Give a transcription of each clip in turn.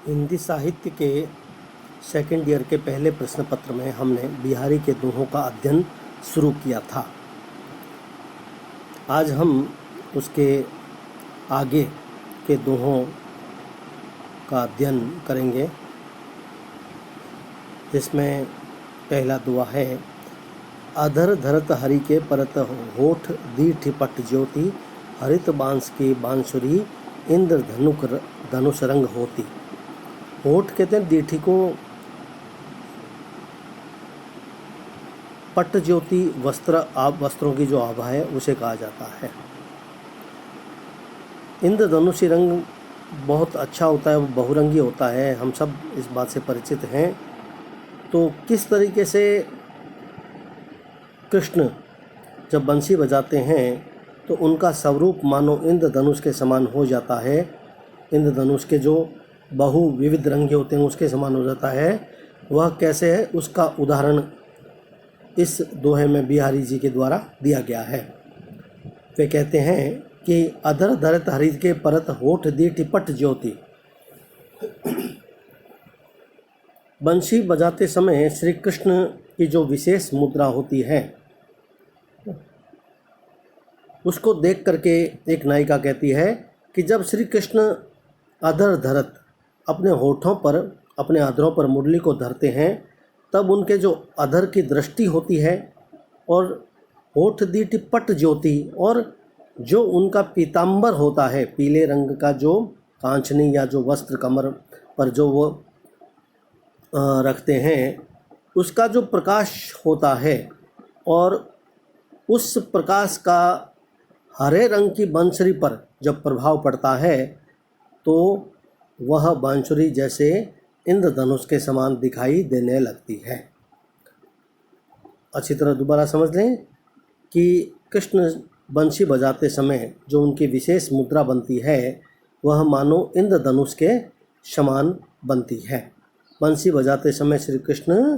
हिंदी साहित्य के second year के पहले प्रश्न पत्र में हमने बिहारी के दोहों का अध्ययन शुरू किया था। आज हम उसके आगे के दोहों का अध्ययन करेंगे, जिसमें पहला दोहा है, अधर धरत हरि के परत होठ दीठ पट ज्योति, हरित बांस की बांसुरी इंद्र धनुष रंग होती। होठ कहते हैं दीठी को, पट ज्योति वस्त्रों की जो आभा है उसे कहा जाता है। इंद्रधनुषी रंग बहुत अच्छा होता है, वो बहुरंगी होता है, हम सब इस बात से परिचित हैं। तो किस तरीके से कृष्ण जब बंसी बजाते हैं तो उनका स्वरूप मानो इंद्रधनुष के समान हो जाता है। इंद्रधनुष के जो बहु विविध रंग होते हैं उसके समान हो जाता है। वह कैसे है, उसका उदाहरण इस दोहे में बिहारी जी के द्वारा दिया गया है। वे कहते हैं कि अधर धरत हरि के परत होठ दीठ पट ज्योति। बंसी बजाते समय श्री कृष्ण की जो विशेष मुद्रा होती है उसको देख करके एक नायिका कहती है कि जब श्री कृष्ण अधर धरत अपने होठों पर, अपने अधरों पर मुरली को धरते हैं, तब उनके जो अधर की दृष्टि होती है और होठ दीठ पट ज्योति, और जो उनका पीताम्बर होता है, पीले रंग का जो कांचनी या जो वस्त्र कमर पर जो वो रखते हैं, उसका जो प्रकाश होता है और उस प्रकाश का हरे रंग की बांसुरी पर जब प्रभाव पड़ता है तो वह बांसुरी जैसे इंद्रधनुष के समान दिखाई देने लगती है। अच्छी तरह दोबारा समझ लें कि कृष्ण बंसी बजाते समय जो उनकी विशेष मुद्रा बनती है वह मानो इंद्रधनुष के समान बनती है। बंसी बजाते समय श्री कृष्ण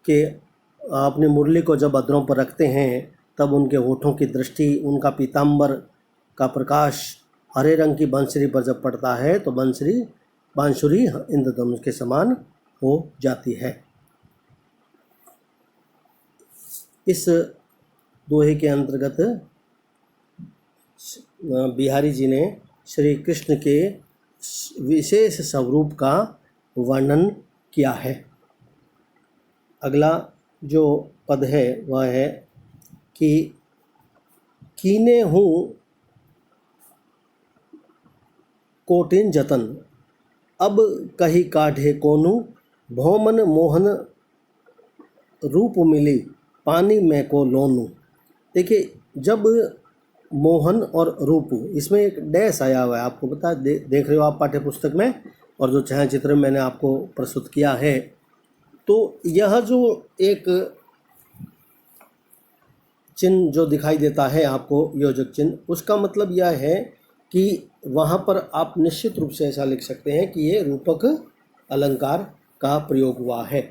के अपनी मुरली को जब अधरों पर रखते हैं तब उनके होठों की दृष्टि, उनका पीताम्बर का प्रकाश हरे रंग की बांसुरी पर जब पड़ता है तो बांसुरी इंद्रधनुष के समान हो जाती है। इस दोहे के अंतर्गत बिहारी जी ने श्री कृष्ण के विशेष स्वरूप का वर्णन किया है। अगला जो पद है वह है कि कीने हूँ कोटिन जतन, अब कही काढ़े कोनु, भौमन मोहन रूप मिली, पानी में को लोनू। देखिए, जब मोहन और रूप, इसमें एक डैश आया हुआ है, आपको पता देख रहे हो आप पाठ्य पुस्तक में, और जो छायाचित्र मैंने आपको प्रस्तुत किया है, तो यह जो एक चिन्ह जो दिखाई देता है आपको, योजक चिन्ह, उसका मतलब यह है कि वहाँ पर आप निश्चित रूप से ऐसा लिख सकते हैं कि ये रूपक अलंकार का प्रयोग हुआ है।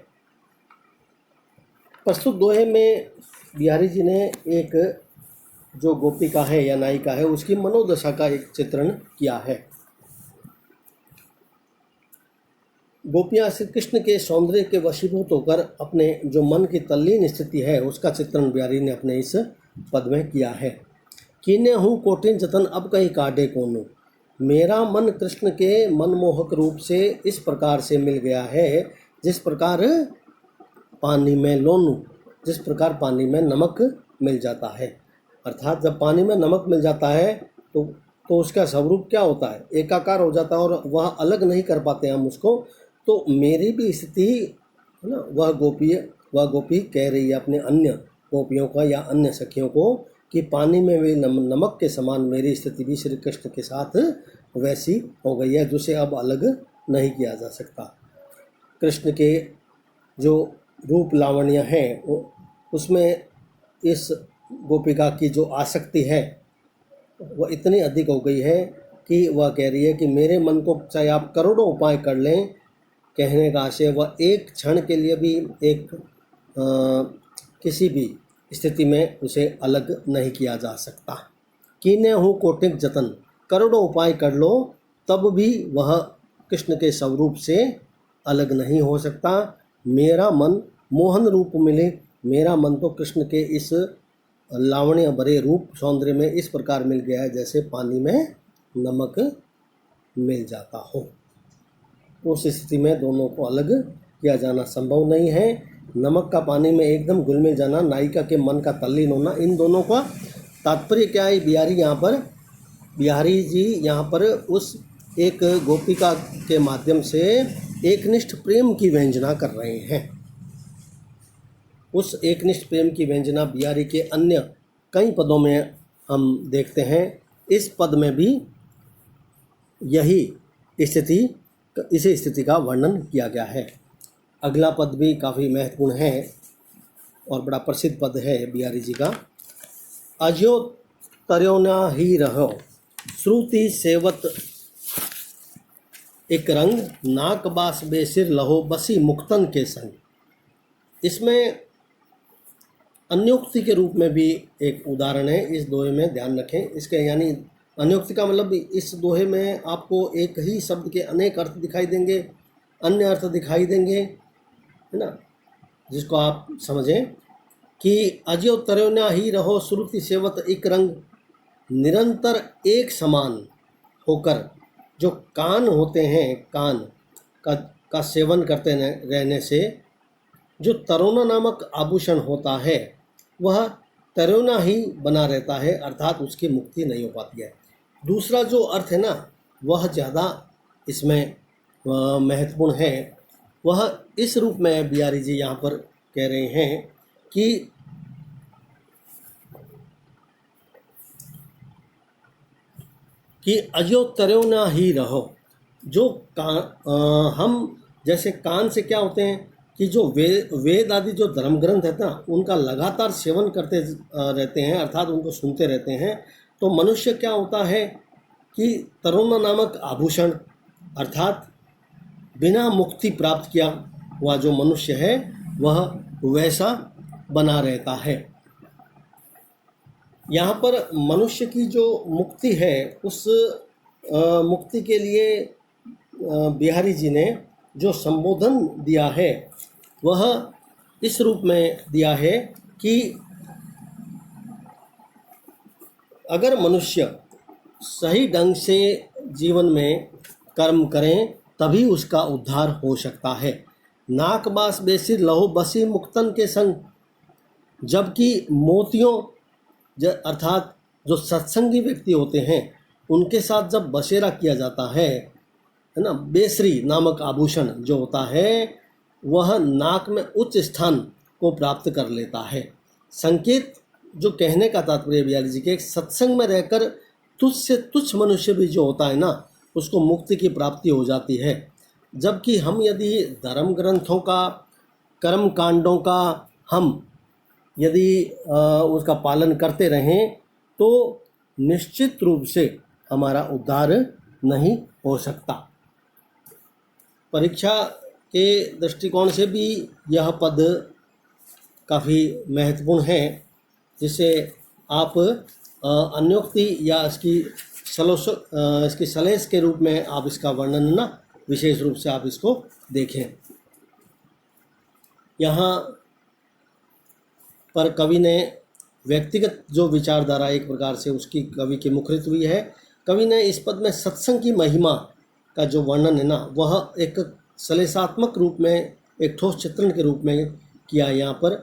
प्रस्तुत दोहे में बिहारी जी ने एक जो गोपिका है या नायिका है उसकी मनोदशा का एक चित्रण किया है। गोपियाँ श्री कृष्ण के सौंदर्य के वशीभूत होकर अपने जो मन की तल्लीन स्थिति है उसका चित्रण बिहारी ने अपने इस पद में किया है। कीने हूँ कोटिन जतन, अब कहीं काढ़े कोनु। मेरा मन कृष्ण के मनमोहक रूप से इस प्रकार से मिल गया है जिस प्रकार पानी में लोनू, जिस प्रकार पानी में नमक मिल जाता है। अर्थात जब पानी में नमक मिल जाता है तो उसका स्वरूप क्या होता है, एकाकार हो जाता है और वह अलग नहीं कर पाते हम उसको। तो मेरी भी स्थिति है ना, वह गोपी कह रही है अपने अन्य गोपियों का या अन्य सखियों को कि पानी में भी नमक के समान मेरी स्थिति भी श्री कृष्ण के साथ वैसी हो गई है जिसे अब अलग नहीं किया जा सकता। कृष्ण के जो रूप लावण्य है उसमें इस गोपिका की जो आसक्ति है वह इतनी अधिक हो गई है कि वह कह रही है कि मेरे मन को चाहे आप करोड़ों उपाय कर लें, कहने का आशय वह एक क्षण के लिए भी एक किसी भी स्थिति में उसे अलग नहीं किया जा सकता। कीने हूँ कोटिक जतन, करोड़ों उपाय कर लो तब भी वह कृष्ण के स्वरूप से अलग नहीं हो सकता। मेरा मन मोहन रूप मिले, मेरा मन तो कृष्ण के इस लावण्य भरे रूप सौंदर्य में इस प्रकार मिल गया है जैसे पानी में नमक मिल जाता हो। उस स्थिति में दोनों को अलग किया जाना संभव नहीं है। नमक का पानी में एकदम घुल मिल जाना, नायिका के मन का तल्लीन होना, इन दोनों का तात्पर्य क्या है? बिहारी जी यहाँ पर उस एक गोपिका के माध्यम से एकनिष्ठ प्रेम की व्यंजना कर रहे हैं। उस एकनिष्ठ प्रेम की व्यंजना बिहारी के अन्य कई पदों में हम देखते हैं। इस पद में भी यही इसी स्थिति का वर्णन किया गया है। अगला पद भी काफ़ी महत्वपूर्ण है और बड़ा प्रसिद्ध पद है बिहारी जी का। अज्यो तर्योना ही रहो, श्रुति सेवत एक रंग, नाक बास बेसिर लहो बसी मुक्तन के संग। इसमें अन्योक्ति के रूप में भी एक उदाहरण है, इस दोहे में ध्यान रखें। इसके यानी अन्योक्ति का मतलब इस दोहे में आपको एक ही शब्द के अनेक अर्थ दिखाई देंगे, अन्य अर्थ दिखाई देंगे, है ना, जिसको आप समझें कि अज्यो तर्योना ही रहो, श्रुति सेवत एक रंग, निरंतर एक समान होकर जो कान होते हैं, कान का सेवन करते रहने से जो तरोना नामक आभूषण होता है वह तरोना ही बना रहता है, अर्थात उसकी मुक्ति नहीं हो पाती है। दूसरा जो अर्थ है ना वह ज़्यादा इसमें महत्वपूर्ण है। वह इस रूप में बिहारी जी यहाँ पर कह रहे हैं कि अजो तरोना ही रहो। जो हम जैसे कान से क्या होते हैं कि जो वेद आदि जो धर्म ग्रंथ है ना उनका लगातार सेवन करते रहते हैं, अर्थात उनको सुनते रहते हैं। तो मनुष्य क्या होता है कि तरोना नामक आभूषण अर्थात बिना मुक्ति प्राप्त किया हुआ जो मनुष्य है वह वैसा बना रहता है। यहाँ पर मनुष्य की जो मुक्ति है उस मुक्ति के लिए बिहारी जी ने जो संबोधन दिया है वह इस रूप में दिया है कि अगर मनुष्य सही ढंग से जीवन में कर्म करें तभी उसका उद्धार हो सकता है। नाक बास बेसिर लहो बसी मुक्तन के संग, जबकि मोतियों अर्थात जो सत्संगी व्यक्ति होते हैं उनके साथ जब बसेरा किया जाता है ना, बेसरी नामक आभूषण जो होता है वह नाक में उच्च स्थान को प्राप्त कर लेता है। संकेत जो कहने का तात्पर्य बिहारी जी के, सत्संग में रहकर तुच्छ से तुच्छ मनुष्य भी जो होता है ना उसको मुक्ति की प्राप्ति हो जाती है। जबकि हम यदि धर्म ग्रंथों का कर्म कांडों का हम यदि उसका पालन करते रहें तो निश्चित रूप से हमारा उद्धार नहीं हो सकता। परीक्षा के दृष्टिकोण से भी यह पद काफ़ी महत्वपूर्ण है, जिसे आप अन्योक्ति या इसकी सलेस के रूप में आप इसका वर्णन ना विशेष रूप से आप इसको देखें। यहाँ पर कवि ने व्यक्तिगत जो विचारधारा एक प्रकार से उसकी कवि की मुखरित हुई है। कवि ने इस पद में सत्संग की महिमा का जो वर्णन है ना वह एक सलेसात्मक रूप में एक ठोस चित्रण के रूप में किया। यहाँ पर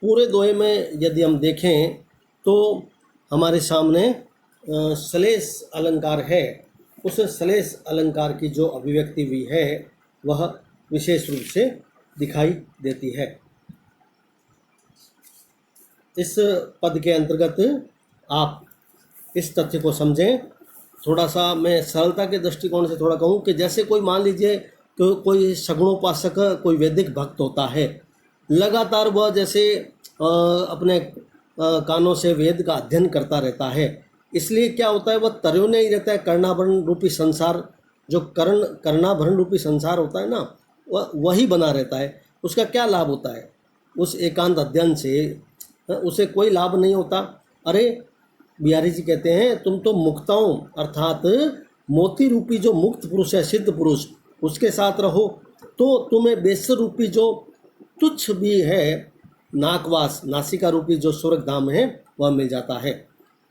पूरे दोहे में यदि हम देखें तो हमारे सामने सलेस अलंकार है। उस सलेस अलंकार की जो अभिव्यक्ति हुई है वह विशेष रूप से दिखाई देती है। इस पद के अंतर्गत आप इस तथ्य को समझें। थोड़ा सा मैं सरलता के दृष्टिकोण से थोड़ा कहूँ कि जैसे कोई मान लीजिए कि कोई सगुणोपासक कोई वैदिक भक्त होता है, लगातार वह जैसे अपने कानों से वेद का अध्ययन करता रहता है, इसलिए क्या होता है वह तरोने ही रहता है। कर्णाभरण रूपी संसार जो कर्णाभरण रूपी संसार होता है ना वही बना रहता है। उसका क्या लाभ होता है? उस एकांत अध्ययन से उसे कोई लाभ नहीं होता। अरे बिहारी जी कहते हैं तुम तो मुक्ताओं अर्थात मोती रूपी जो मुक्त पुरुष है, सिद्ध पुरुष, उसके साथ रहो तो तुम्हें बेसर रूपी जो तुच्छ भी है, नाकवास, नासिका रूपी जो स्वर्ग धाम है, वह मिल जाता है।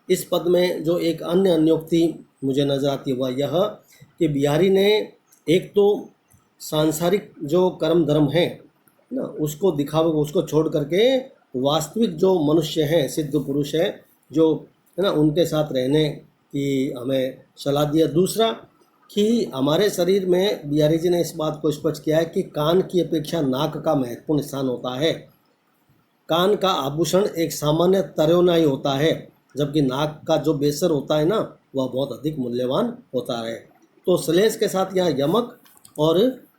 इस पद में जो एक अन्य अन्योक्ति मुझे नजर आती है वह यह कि बिहारी ने एक तो सांसारिक जो कर्म धर्म है ना, उसको दिखावे, उसको छोड़ करके वास्तविक जो मनुष्य हैं, सिद्ध पुरुष है जो है ना, उनके साथ रहने की हमें सलाह दिया। दूसरा कि हमारे शरीर में बिहारी जी ने इस बात को स्पष्ट किया है कि कान की अपेक्षा नाक का महत्वपूर्ण स्थान होता है। कान का आभूषण एक सामान्य तरोना ही होता है, जबकि नाक का जो बेसर होता है ना, वह बहुत अधिक मूल्यवान होता है। तो श्लेष के साथ यहाँ यमक और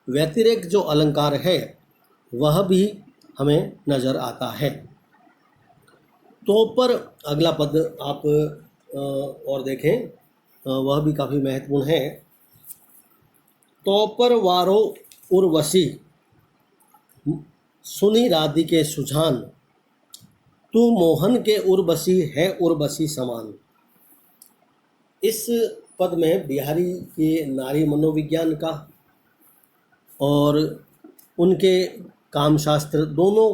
व्यतिरेक जो अलंकार है वह भी हमें नजर आता है। तो पर अगला पद आप और देखें, वह भी काफ़ी महत्वपूर्ण है। तो पर वारो उर्वशी सुनी राधिके सुजान, तू मोहन के उर्वशी है उर्वशी समान। इस पद में बिहारी के नारी मनोविज्ञान का और उनके कामशास्त्र दोनों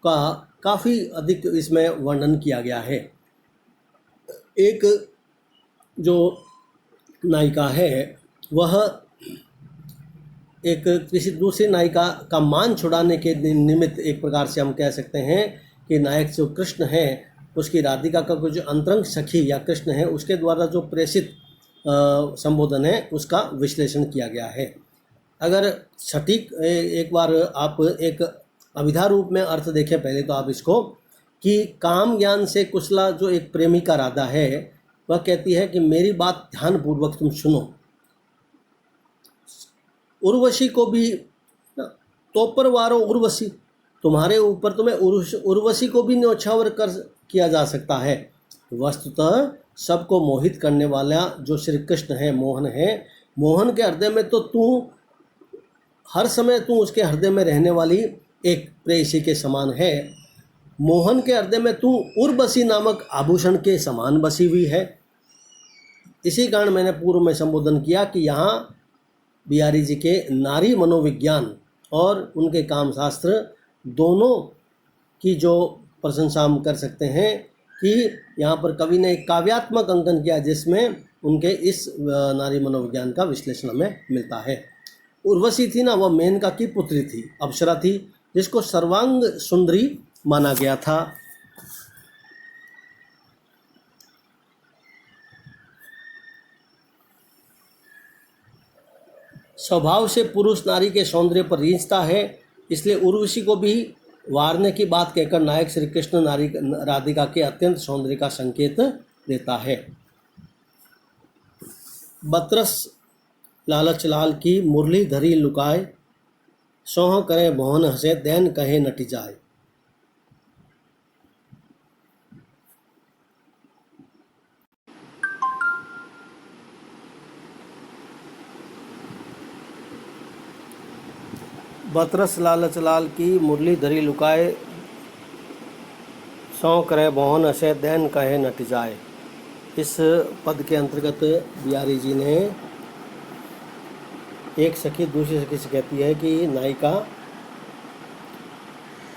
का काफ़ी अधिक इसमें वर्णन किया गया है। एक जो नायिका है वह एक किसी दूसरी नायिका का मान छुड़ाने के निमित्त, एक प्रकार से हम कह सकते हैं कि नायक जो कृष्ण है उसकी राधिका का जो अंतरंग सखी या कृष्ण है उसके द्वारा जो प्रेषित संबोधन है उसका विश्लेषण किया गया है। अगर सटीक एक बार आप एक अभिधा रूप में अर्थ देखें पहले तो आप इसको, कि काम ज्ञान से कुशला जो एक प्रेमिका राधा है वह कहती है कि मेरी बात ध्यानपूर्वक तुम सुनो। उर्वशी को भी तो पर वारो उर्वशी, तुम्हारे ऊपर तुम्हें उर्वशी को भी न्योछावर कर किया जा सकता है। वस्तुतः सबको मोहित करने वाला जो श्री कृष्ण है, मोहन है, मोहन के हृदय में तो तू हर समय तू उसके हृदय में रहने वाली एक प्रेयसी के समान है। मोहन के हृदय में तू उर्वशी नामक आभूषण के समान बसी हुई है। इसी कारण मैंने पूर्व में संबोधन किया कि यहाँ बिहारी जी के नारी मनोविज्ञान और उनके कामशास्त्र दोनों की जो प्रशंसा हम कर सकते हैं कि यहाँ पर कवि ने एक काव्यात्मक अंकन किया जिसमें उनके इस नारी मनोविज्ञान का विश्लेषण हमें मिलता है। उर्वशी थी ना, वह मेनका की पुत्री थी, अप्सरा थी, जिसको सर्वांग सुंदरी माना गया था। स्वभाव से पुरुष नारी के सौंदर्य पर रीझता है, इसलिए उर्वशी को भी वारने की बात कहकर नायक श्री कृष्ण नारी राधिका के अत्यंत सौंदर्य का संकेत देता है। बतरस लालच लाल की मुरली धरी लुकाए, सोह करे भवन हंसे दैन कहे नटी जाए। बतरस लालच लाल की मुरली धरी लुकाए, सौ करे भवन हंसे दैन कहे नट जाए। इस पद के अंतर्गत बिहारी जी ने एक सखी दूसरी सखी से कहती है कि नायिका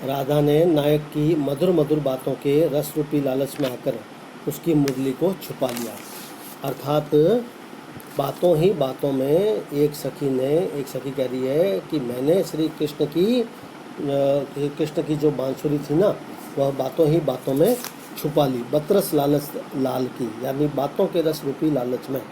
राधा ने नायक की मधुर मधुर बातों के रस रूपी लालच में आकर उसकी मुरली को छुपा लिया। अर्थात बातों ही बातों में एक सखी कह रही है कि मैंने श्री कृष्ण की जो बांसुरी थी ना, वह बातों ही बातों में छुपा ली। बतरस लालच लाल की, यानी बातों के रस रूपी लालच में।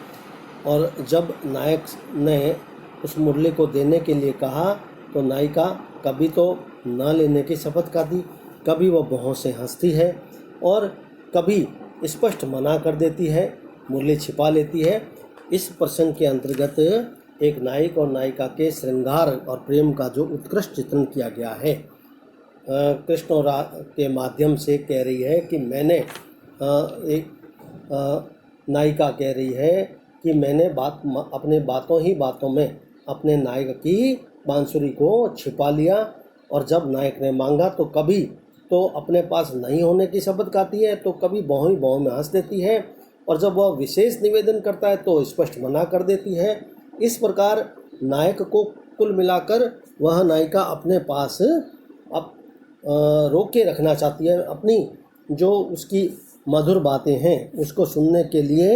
और जब नायक ने उस मुरली को देने के लिए कहा तो नायिका कभी तो ना लेने की शपथ खाती, कभी वह भौं से हंसती है और कभी स्पष्ट मना कर देती है, मुरली छिपा लेती है। इस प्रसंग के अंतर्गत एक नायक और नायिका के श्रृंगार और प्रेम का जो उत्कृष्ट चित्रण किया गया है, कृष्ण और के माध्यम से कह रही है कि मैंने नायिका कह रही है कि मैंने अपने बातों ही बातों में अपने नायक की बांसुरी को छिपा लिया, और जब नायक ने मांगा तो कभी तो अपने पास नहीं होने की शपथ खाती है, तो कभी भौं ही भौं में हंस देती है, और जब वह विशेष निवेदन करता है तो स्पष्ट मना कर देती है। इस प्रकार नायक को कुल मिलाकर वह नायिका अपने पास अब रोके रखना चाहती है। अपनी जो उसकी मधुर बातें हैं उसको सुनने के लिए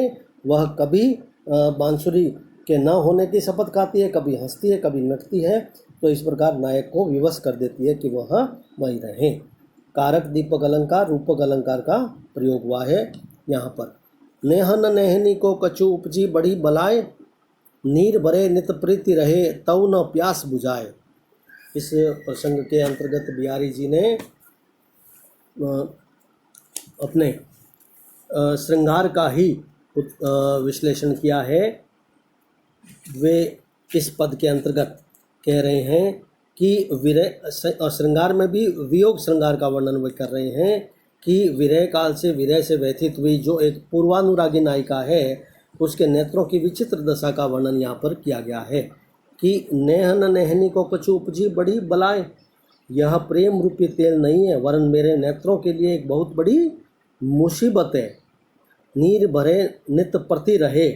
वह कभी बांसुरी के न होने की शपथ खाती है, कभी हंसती है, कभी नटती है। तो इस प्रकार नायक को विवश कर देती है कि वह वहीं रहें। कारक दीपक अलंकार रूपक अलंकार का प्रयोग हुआ है यहाँ पर। नेहन नेहनी को कछु उपजी बड़ी बलाए, नीर भरे नित प्रीति रहे तऊ न प्यास बुझाए। इस प्रसंग के अंतर्गत बिहारी जी ने अपने श्रृंगार का ही विश्लेषण किया है। वे इस पद के अंतर्गत कह रहे हैं कि विरह और श्रृंगार में भी वियोग श्रृंगार का वर्णन वे कर रहे हैं कि विरह काल से विरह से व्यथित हुई जो एक पूर्वानुरागी नायिका है उसके नेत्रों की विचित्र दशा का वर्णन यहाँ पर किया गया है कि नेहन नेहनी को कछु उपजी बड़ी बलाए, यह प्रेम रूपी तेल नहीं है वरन मेरे नेत्रों के लिए एक बहुत बड़ी मुसीबत है। नीर भरे नित प्रति रहे,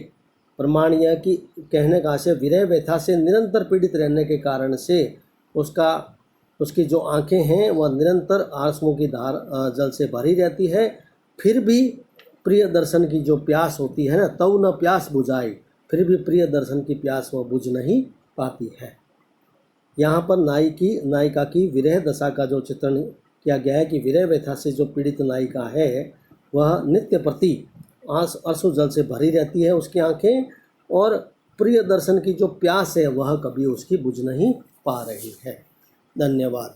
प्रमाण यह कि कहने का से विरह व्यथा से निरंतर पीड़ित रहने के कारण से उसकी जो आंखें हैं वह निरंतर आंसुओं की धार जल से भरी रहती है। फिर भी प्रिय दर्शन की जो प्यास होती है ना, तऊ न प्यास बुझाई, फिर भी प्रिय दर्शन की प्यास वह बुझ नहीं पाती है। यहाँ पर नायिका की विरह दशा का जो चित्रण किया गया है कि विरह व्यथा से जो पीड़ित नायिका है वह नित्य प्रति आंसू जल से भरी रहती है उसकी आंखें, और प्रिय दर्शन की जो प्यास है वह कभी उसकी बुझ नहीं पा रही है। धन्यवाद।